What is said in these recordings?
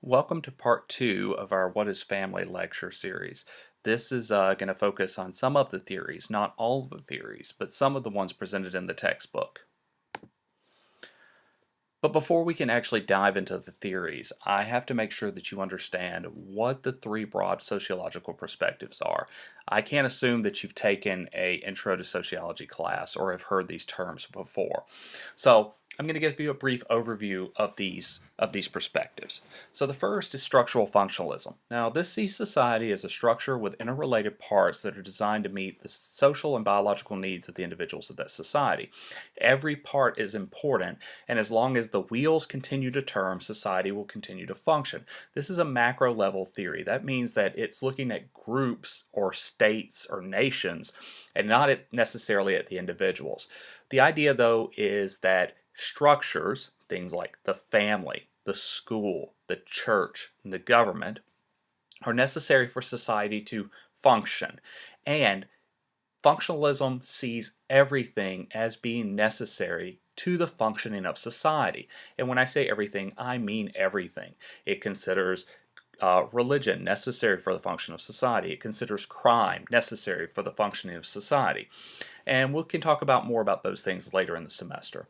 Welcome to part two of our What is Family lecture series. This is going to focus on some of the theories, not all of the theories, but some of the ones presented in the textbook. But before we can actually dive into the theories, I have to make sure that you understand what the three broad sociological perspectives are. I can't assume that you've taken an intro to sociology class or have heard these terms before. So I'm going to give you a brief overview of these perspectives. So the first is structural functionalism. Now this sees society as a structure with interrelated parts that are designed to meet the social and biological needs of the individuals of that society. Every part is important, and as long as the wheels continue to turn, society will continue to function. This is a macro level theory. That means that it's looking at groups or states or nations and not necessarily at the individuals. The idea, though, is that structures, things like the family, the school, the church, and the government, are necessary for society to function. And functionalism sees everything as being necessary to the functioning of society. And when I say everything, I mean everything. It considers religion necessary for the function of society. It considers crime necessary for the functioning of society. And we can talk about more about those things later in the semester.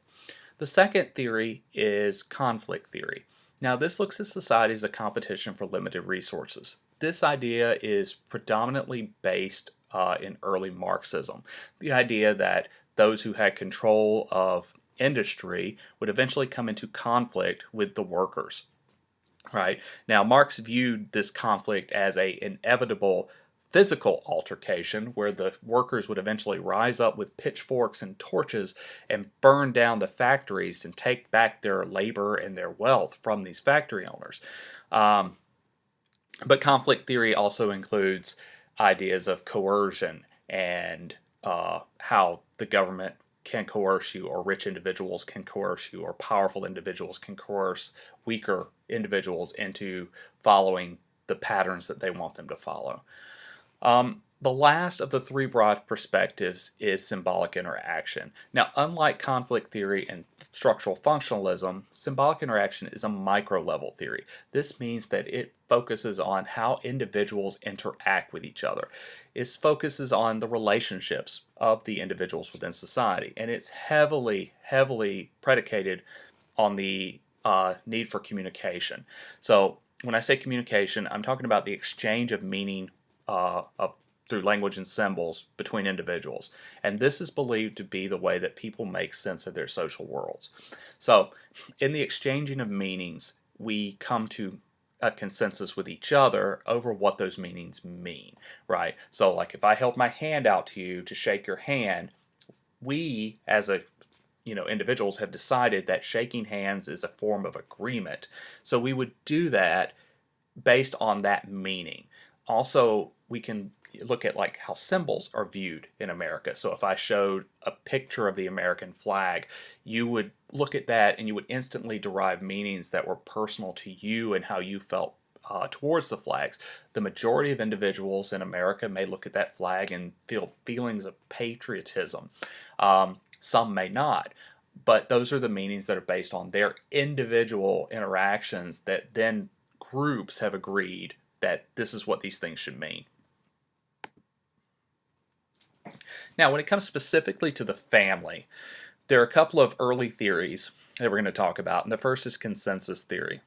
The second theory is conflict theory. Now, this looks at society as a competition for limited resources. This idea is predominantly based in early Marxism. The idea that those who had control of industry would eventually come into conflict with the workers. Right? Now, Marx viewed this conflict as an inevitable physical altercation where the workers would eventually rise up with pitchforks and torches and burn down the factories and take back their labor and their wealth from these factory owners. But conflict theory also includes ideas of coercion and how the government can coerce you, or rich individuals can coerce you, or powerful individuals can coerce weaker individuals into following the patterns that they want them to follow. The last of the three broad perspectives is symbolic interaction. Now, unlike conflict theory and structural functionalism, symbolic interaction is a micro-level theory. This means that it focuses on how individuals interact with each other. It focuses on the relationships of the individuals within society, and it's heavily predicated on the need for communication. So when I say communication, I'm talking about the exchange of meaning through language and symbols between individuals. And this is believed to be the way that people make sense of their social worlds. So in the exchanging of meanings, we come to a consensus with each other over what those meanings mean, right? So like if I held my hand out to you to shake your hand, we as individuals have decided that shaking hands is a form of agreement. So we would do that based on that meaning. Also, we can look at like how symbols are viewed in America. So if I showed a picture of the American flag, you would look at that and you would instantly derive meanings that were personal to you and how you felt towards the flags. The majority of individuals in America may look at that flag and feel feelings of patriotism. Some may not. But those are the meanings that are based on their individual interactions that then groups have agreed that this is what these things should mean. Now, when it comes specifically to the family, there are a couple of early theories that we're going to talk about, and the first is consensus theory.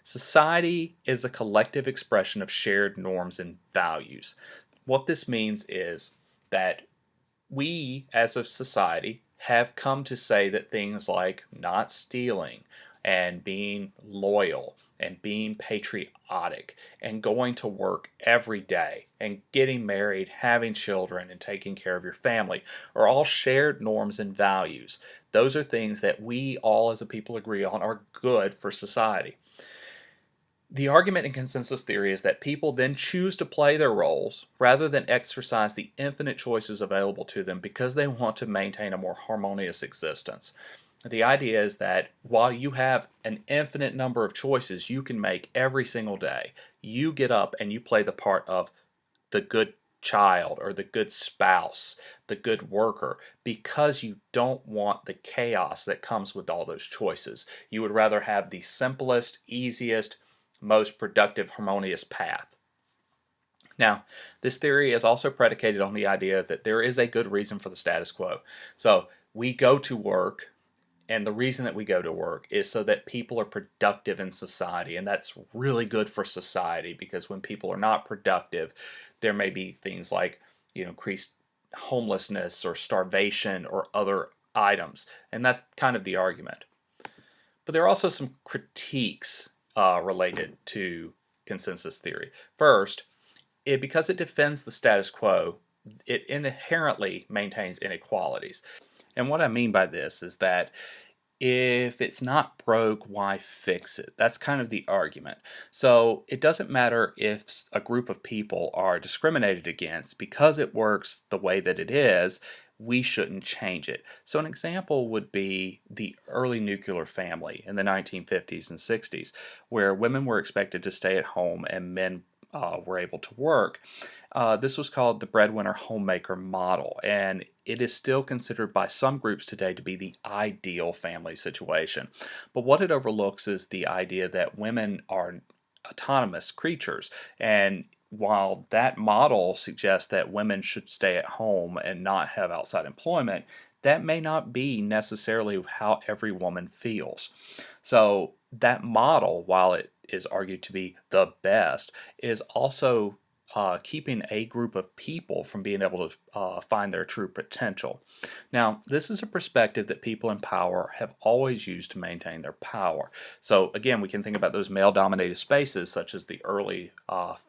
Society is a collective expression of shared norms and values. What this means is that we, as a society, have come to say that things like not stealing and being loyal and being patriotic and going to work every day and getting married, having children, and taking care of your family are all shared norms and values. Those are things that we all as a people agree on are good for society. The argument in consensus theory is that people then choose to play their roles rather than exercise the infinite choices available to them because they want to maintain a more harmonious existence. The idea is that while you have an infinite number of choices you can make every single day, you get up and you play the part of the good child or the good spouse, the good worker, because you don't want the chaos that comes with all those choices. You would rather have the simplest, easiest, most productive, harmonious path. Now, this theory is also predicated on the idea that there is a good reason for the status quo. So we go to work, and the reason that we go to work is so that people are productive in society. And that's really good for society, because when people are not productive, there may be things like, increased homelessness or starvation or other items. And that's kind of the argument. But there are also some critiques related to consensus theory. First, because it defends the status quo, it inherently maintains inequalities. And what I mean by this is that if it's not broke, why fix it? That's kind of the argument. So it doesn't matter if a group of people are discriminated against, because it works the way that it is, we shouldn't change it. So an example would be the early nuclear family in the 1950s and 60s, where women were expected to stay at home and men were able to work. This was called the breadwinner homemaker model, and it is still considered by some groups today to be the ideal family situation. But what it overlooks is the idea that women are autonomous creatures, and while that model suggests that women should stay at home and not have outside employment, that may not be necessarily how every woman feels. So that model, while it is argued to be the best, is also keeping a group of people from being able to find their true potential. Now, this is a perspective that people in power have always used to maintain their power. So again, we can think about those male-dominated spaces, such as the early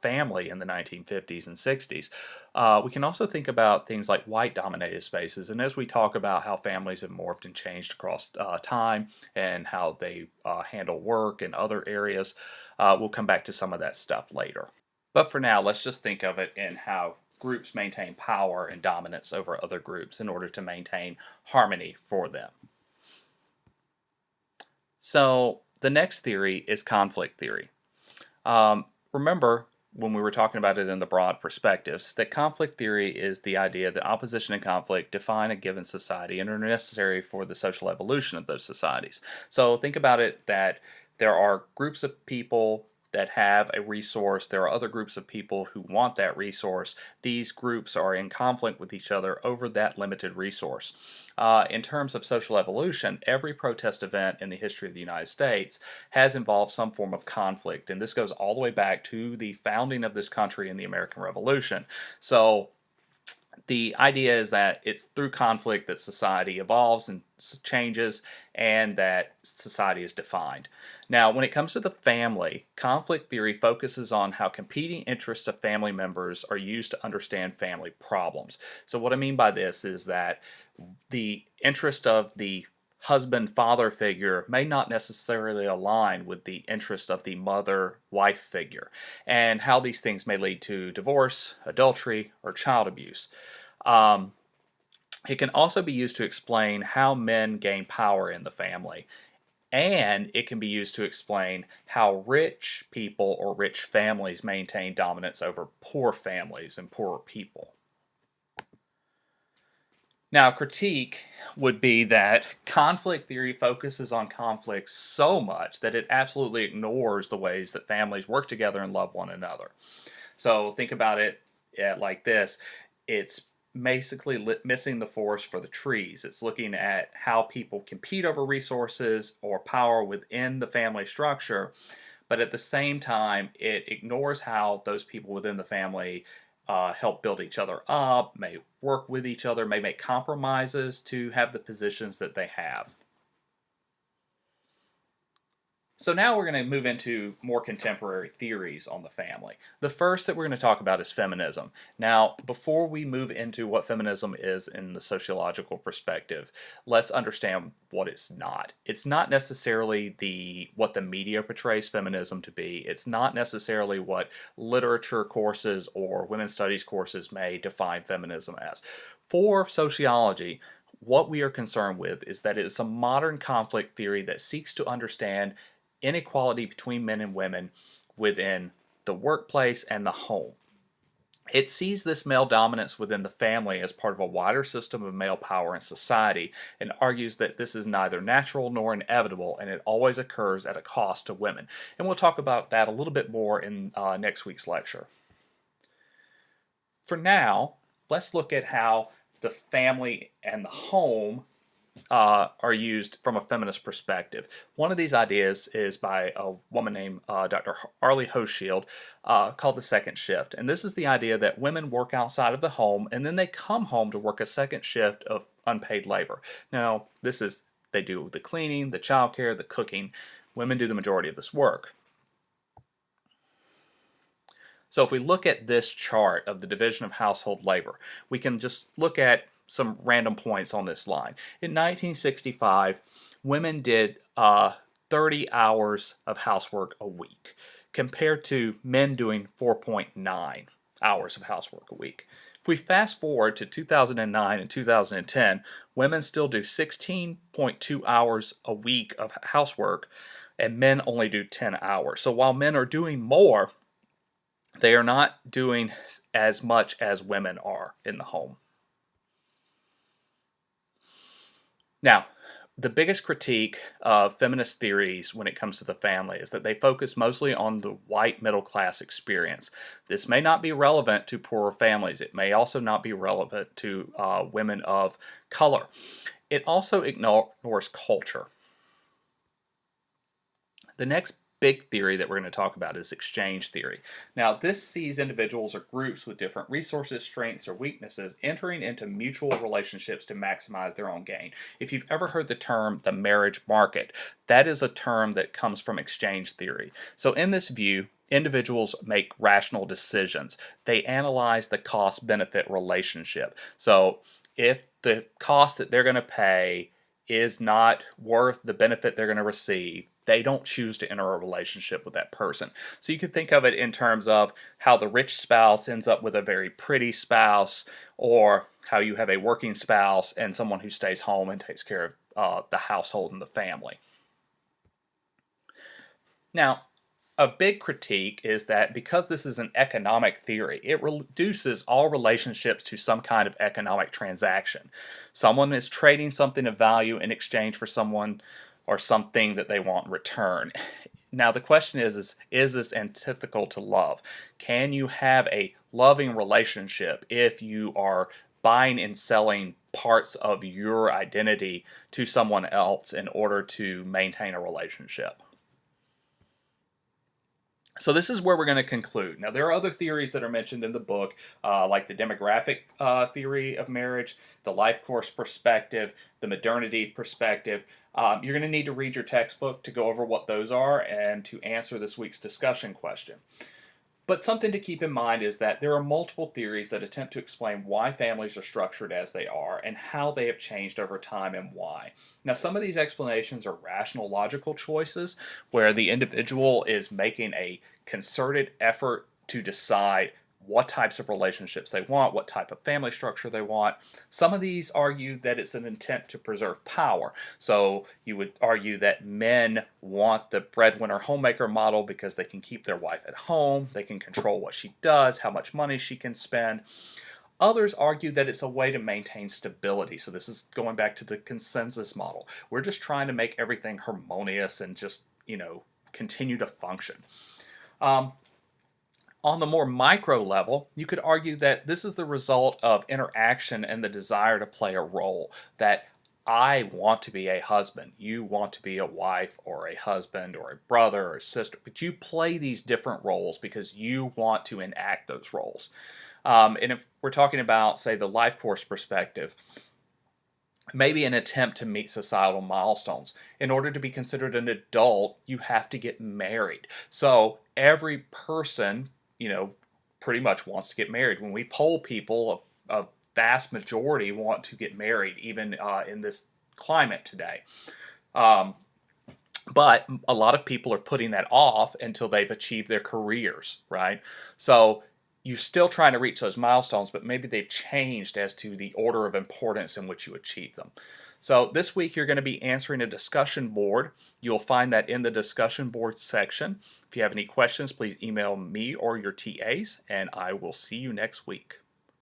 family in the 1950s and 60s. We can also think about things like white-dominated spaces, and as we talk about how families have morphed and changed across time and how they handle work and other areas, we'll come back to some of that stuff later. But for now, let's just think of it in how groups maintain power and dominance over other groups in order to maintain harmony for them. So the next theory is conflict theory. Remember, when we were talking about it in the broad perspectives, that conflict theory is the idea that opposition and conflict define a given society and are necessary for the social evolution of those societies. So think about it that there are groups of people that have a resource. There are other groups of people who want that resource. These groups are in conflict with each other over that limited resource. In terms of social evolution, every protest event in the history of the United States has involved some form of conflict, and this goes all the way back to the founding of this country in the American Revolution. So the idea is that it's through conflict that society evolves and changes, and that society is defined. Now, when it comes to the family, conflict theory focuses on how competing interests of family members are used to understand family problems. So what I mean by this is that the interest of the husband-father figure may not necessarily align with the interest of the mother-wife figure, and how these things may lead to divorce, adultery, or child abuse. It can also be used to explain how men gain power in the family, and it can be used to explain how rich people or rich families maintain dominance over poor families and poorer people. Now, critique would be that conflict theory focuses on conflict so much that it absolutely ignores the ways that families work together and love one another. So think about it like this. It's basically missing the forest for the trees. It's looking at how people compete over resources or power within the family structure, but at the same time, it ignores how those people within the family help build each other up, may work with each other, may make compromises to have the positions that they have. So now we're going to move into more contemporary theories on the family. The first that we're going to talk about is feminism. Now, before we move into what feminism is in the sociological perspective, let's understand what it's not. It's not necessarily what the media portrays feminism to be. It's not necessarily what literature courses or women's studies courses may define feminism as. For sociology, what we are concerned with is that it is a modern conflict theory that seeks to understand inequality between men and women within the workplace and the home. It sees this male dominance within the family as part of a wider system of male power in society and argues that this is neither natural nor inevitable and it always occurs at a cost to women. And we'll talk about that a little bit more in next week's lecture. For now, let's look at how the family and the home are used from a feminist perspective. One of these ideas is by a woman named Dr. Arlie Hochschild called the second shift. And this is the idea that women work outside of the home and then they come home to work a second shift of unpaid labor. Now, they do the cleaning, the childcare, the cooking. Women do the majority of this work. So if we look at this chart of the division of household labor, we can just look at some random points on this line. In 1965, women did 30 hours of housework a week, compared to men doing 4.9 hours of housework a week. If we fast forward to 2009 and 2010, women still do 16.2 hours a week of housework, and men only do 10 hours. So while men are doing more, they are not doing as much as women are in the home. Now, the biggest critique of feminist theories when it comes to the family is that they focus mostly on the white middle class experience. This may not be relevant to poorer families. It may also not be relevant to women of color. It also ignores culture. The next big theory that we're going to talk about is exchange theory. Now, this sees individuals or groups with different resources, strengths, or weaknesses entering into mutual relationships to maximize their own gain. If you've ever heard the term the marriage market, that is a term that comes from exchange theory. So in this view, individuals make rational decisions. They analyze the cost-benefit relationship. So if the cost that they're going to pay is not worth the benefit they're going to receive, they don't choose to enter a relationship with that person. So you could think of it in terms of how the rich spouse ends up with a very pretty spouse, or how you have a working spouse and someone who stays home and takes care of the household and the family. Now, a big critique is that because this is an economic theory, it reduces all relationships to some kind of economic transaction. Someone is trading something of value in exchange for someone or something that they want in return. Now the question is this antithetical to love? Can you have a loving relationship if you are buying and selling parts of your identity to someone else in order to maintain a relationship? So this is where we're going to conclude. Now, there are other theories that are mentioned in the book, like the demographic theory of marriage, the life course perspective, the modernity perspective. You're going to need to read your textbook to go over what those are and to answer this week's discussion question. But something to keep in mind is that there are multiple theories that attempt to explain why families are structured as they are and how they have changed over time and why. Now, some of these explanations are rational, logical choices where the individual is making a concerted effort to decide what types of relationships they want, what type of family structure they want. Some of these argue that it's an intent to preserve power. So you would argue that men want the breadwinner homemaker model because they can keep their wife at home, they can control what she does, how much money she can spend. Others argue that it's a way to maintain stability. So this is going back to the consensus model. We're just trying to make everything harmonious and just, continue to function. On the more micro level, you could argue that this is the result of interaction and the desire to play a role. That I want to be a husband, you want to be a wife or a husband or a brother or a sister, but you play these different roles because you want to enact those roles. And if we're talking about, say, the life course perspective, maybe an attempt to meet societal milestones. In order to be considered an adult, you have to get married. So every person, pretty much wants to get married. When we poll people, a vast majority want to get married, even in this climate today. But a lot of people are putting that off until they've achieved their careers, right? So you're still trying to reach those milestones, but maybe they've changed as to the order of importance in which you achieve them. So this week you're going to be answering a discussion board. You'll find that in the discussion board section. If you have any questions, please email me or your TAs, and I will see you next week.